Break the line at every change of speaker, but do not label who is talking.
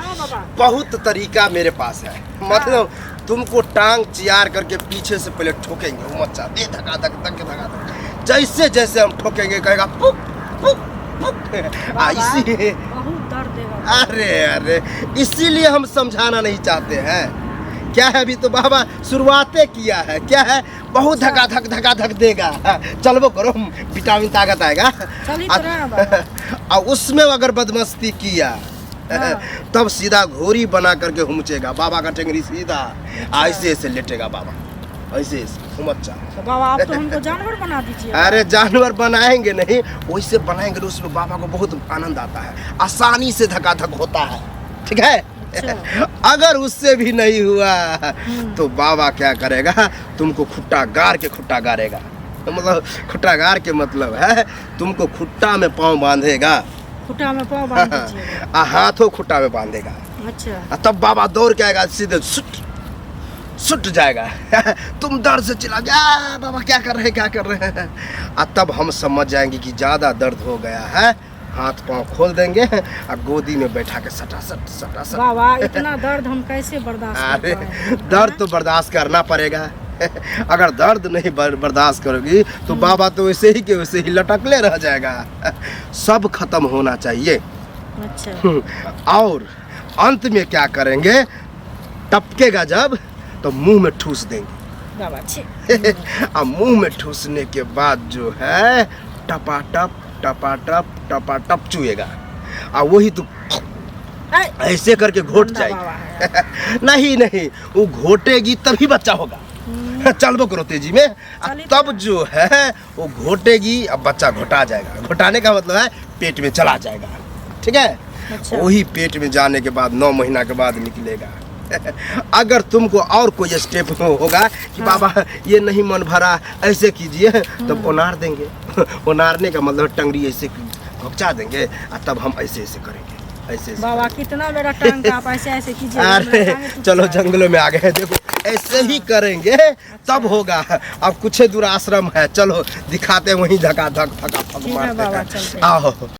हाँ बाबा।
बहुत तरीका मेरे पास है। मतलब तुमको टांग चियार करके पीछे से पहले ठोकेंगे, वो मचा दे धका धक धक धका धक। जैसे जैसे हम ठोकेंगे कहेगा पुक पुक पुक। इसी
बहुत दर्द देगा।
अरे इसीलिए हम समझाना नहीं चाहते हैं। क्या है, अभी तो बाबा शुरुआतें किया है। क्या है, बहुत धका धक देगा। चलबो करो, विटामिन ताकत आएगा।
चल तो रहे हैं बाबा।
और उसमें अगर बदमस्ती किया तब सीधा घोड़ी बना करके हुमचेगा। बाबा का टेंगरी सीधा ऐसे ऐसे लेटेगा बाबा, ऐसे ऐसे हुमचा।
तो बाबा आप तो हमको जानवर बना दीजिए।
अरे जानवर बनाएंगे नहीं, वैसे बनाएंगे तो उसमें बाबा को बहुत आनंद आता है। आसानी से धका धक होता है, ठीक है। अगर उससे भी नहीं हुआ तो बाबा क्या करेगा, तुमको खुट्टा गाड़ के खुट्टा गाड़ेगा। मतलब खुट्टा गाड़ के मतलब है तुमको खुट्टा में पाँव बांधेगा।
खुट्टा में पाँव बांध दीजिए।
हाथों खुट्टा में बांधेगा।
अच्छा।
तब बाबा दौड़ के आएगा, सीधे सुट जाएगा। तुम दर्द से चिल्ला गया, बाबा क्या कर रहे हैं। तब हम समझ जाएंगे कि ज्यादा दर्द हो गया है। हाथ पाँव खोल देंगे और गोदी में बैठा के सटा सट।
बाबा इतना दर्द हम कैसे बर्दाश्त कर
अरे
पाएंगे?
दर्द तो बर्दाश्त करना पड़ेगा। अगर दर्द नहीं बर्दाश्त करोगी तो बाबा तो वैसे ही के वैसे ही लटकले रह जाएगा। सब खत्म होना चाहिए।
अच्छा।
और अंत में क्या करेंगे, टपकेगा जब तो मुंह में ठूस देंगे।
बाबा अच्छे।
और मुंह में ठूसने के बाद जो है टपाटप चुएगा। और वही तो ऐसे करके घोट जाएगी। नहीं वो घोटेगी तभी बच्चा होगा। चलबो करो तेजी में। तब जो है वो घोटेगी, अब बच्चा घोटा जाएगा। घोटाने का मतलब है पेट में चला जाएगा, ठीक है।
अच्छा।
वही पेट में जाने के बाद 9 महीना के बाद निकलेगा। अगर तुमको और कोई स्टेप होगा कि बाबा ये नहीं मन भरा, ऐसे कीजिए, तब ओनार देंगे। ओनारने का मतलब टंगड़ी ऐसे घुपचा देंगे और तब हम ऐसे ऐसे करेंगे। ऐसे
बाबा कितना मेरा टांग आप ऐसे कीजिए।
अरे चलो जंगलों में आ गए, देखो ऐसे ही करेंगे तब होगा। अब कुछ दूर आश्रम है, चलो दिखाते वहीं धका धक मारते हैं। आओ।